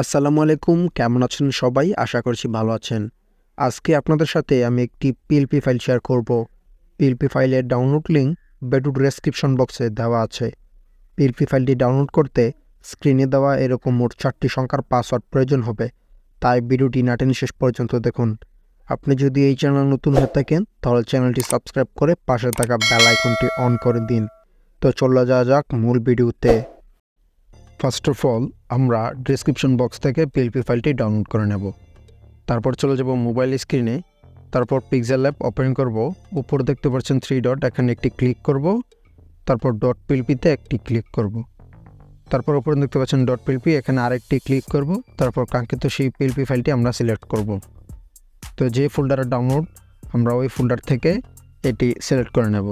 আসসালামু আলাইকুম, কেমন আছেন সবাই? আশা করছি ভালো আছেন। আজকে আপনাদের সাথে আমি একটি পিএলপি ফাইল শেয়ার করব। পিএলপি ফাইলের ডাউনলোড লিঙ্ক ভিডিও ডেসক্রিপশন বক্সে দেওয়া আছে। পিএলপি ফাইলটি ডাউনলোড করতে স্ক্রিনে দেওয়া এরকম মোট 4টি সংখ্যার পাসওয়ার্ড প্রয়োজন হবে। তাই ভিডিওটি না টেনে শেষ পর্যন্ত দেখুন। আপনি যদি এই চ্যানেল নতুন হয়ে থাকেন তাহলে চ্যানেলটি সাবস্ক্রাইব করে পাশে থাকা বেল আইকনটি অন করে দিন। তো চলে যাওয়া যাক মূল ভিডিওতে। ফার্স্ট অফ অল আমরা ডেসক্রিপশন বক্স থেকে পিএলপি ফাইলটি ডাউনলোড করে নেব। তারপর চলে যাব মোবাইল স্ক্রিনে, তারপর পিক্সেল ল্যাব ওপেন করব। উপর দেখতে পাচ্ছেন 3 ডট, এখানে একটি ক্লিক করব। তারপর ডট পিএলপিতে একটি ক্লিক করব। তারপর উপরে দেখতে পাচ্ছেন ডট পিএলপি, এখানে আরেকটি ক্লিক করব। তারপর কাঙ্ক্ষিত সেই পিএলপি ফাইলটি আমরা সিলেক্ট করব। তো যে ফোল্ডারে ডাউনলোড আমরা ওই ফোল্ডার থেকে এটি সিলেক্ট করে নেব।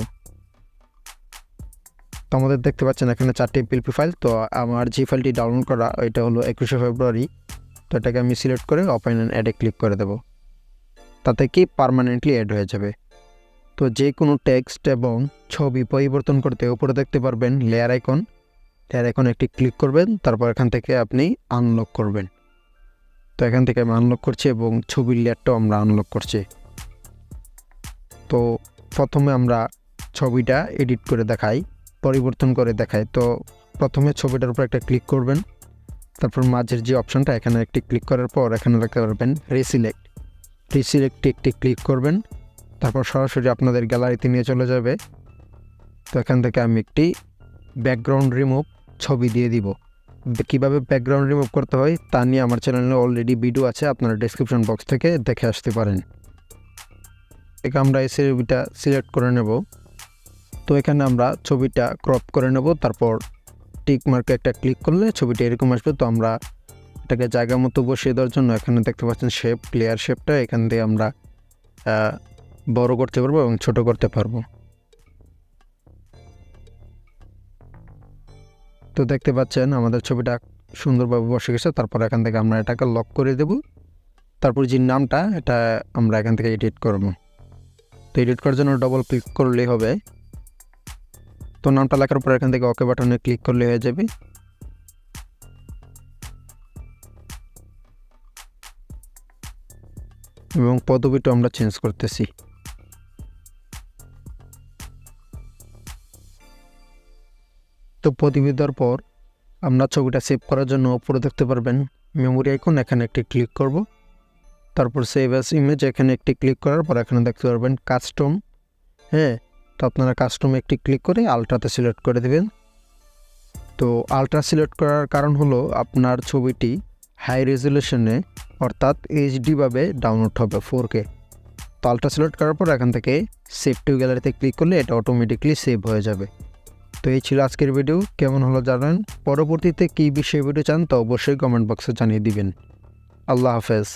তো আমাদের দেখতে পাচ্ছেন এখানে 4টি পিএলপি ফাইল। তো আমার যে ফাইলটি ডাউনলোড করা এটা হলো 21শে ফেব্রুয়ারি। তো এটাকে আমি সিলেক্ট করে ওপেন অ্যান্ড অ্যাডে ক্লিক করে দেব। তাতে কি পার্মানেন্টলি অ্যাড হয়ে যাবে। তো যে কোনো টেক্সট এবং ছবি পরিবর্তন করতে উপরে দেখতে পারবেন লেয়ার আইকন একটি ক্লিক করবেন। তারপর এখান থেকে আপনি আনলক করবেন। তো এখান থেকে আমি আনলক করছি এবং ছবির লেয়ারটাও আমরা আনলক করছি। তো প্রথমে আমরা ছবিটা এডিট করে দেখাই, পরিবর্তন করে দেখাই। তো প্রথমে ছবিটার উপর একটা ক্লিক করবেন। তারপর মাঝের যে অপশানটা এখানে একটি ক্লিক করার পর এখানে দেখতে পারবেন রিসিলেক্টে একটি ক্লিক করবেন। তারপর সরাসরি আপনাদের গ্যালারিতে নিয়ে চলে যাবে। তো এখান থেকে আমি একটি ব্যাকগ্রাউন্ড রিমুভ ছবি দিয়ে দিব। কীভাবে ব্যাকগ্রাউন্ড রিমুভ করতে হয় তা নিয়ে আমার চ্যানেলে অলরেডি ভিডিও আছে, আপনারা ডেসক্রিপশন বক্স থেকে দেখে আসতে পারেন। এখানে আমরা এই ছবিটা সিলেক্ট করে নেব। তো এখানে আমরা ছবিটা ক্রপ করে নেব। তারপর টিক মার্কে একটা ক্লিক করলে ছবিটা এরকম আসবে। তো আমরা এটাকে জায়গা মতো বসিয়ে দেওয়ার জন্য এখানে দেখতে পাচ্ছেন শেপ, লেয়ার শেপটা এখান দিয়ে আমরা বড় করতে পারবো এবং ছোট করতে পারবো। তো দেখতে পাচ্ছেন আমাদের ছবিটা সুন্দরভাবে বসে গেছে। তারপর এখান থেকে আমরা এটাকে লক করে দেব। তারপর যে নামটা এটা আমরা এখান থেকে এডিট করব। তো এডিট করার জন্য ডবল ক্লিক করলেই হবে। তো নামটা লেখার পর এখান থেকে ওকে বাটনে ক্লিক করলে হয়ে যাবে। এবং পদবিটা আমরা চেঞ্জ করতেছি। তো পদবি দেওয়ার পর আমরা ছবিটা সেভ করার জন্য উপরে দেখতে পারবেন মেমোরি আইকন, এখানে একটি ক্লিক করব। তারপর সেভ অ্যাজ ইমেজ এখানে একটি ক্লিক করার পর এখানে দেখতে পারবেন কাস্টম। তো আপনারা কাস্টমে একটি ক্লিক করে আলট্রাতে সিলেক্ট করে দেবেন। তো আলট্রা সিলেক্ট করার কারণ হলো আপনার ছবিটি হাই রেজুলেশনে অর্থাৎ এইচডিভাবে ডাউনলোড হবে 4K। তো আলট্রা সিলেক্ট করার পর এখান থেকে সেভ টু গ্যালারিতে ক্লিক করলে এটা অটোমেটিকলি সেভ হয়ে যাবে। তো এই ছিল আজকের ভিডিও, কেমন হলো জানান। পরবর্তীতে কী বিষয়ে ভিডিও চান তা অবশ্যই কমেন্ট বক্সে জানিয়ে দিবেন। আল্লাহ হাফেজ।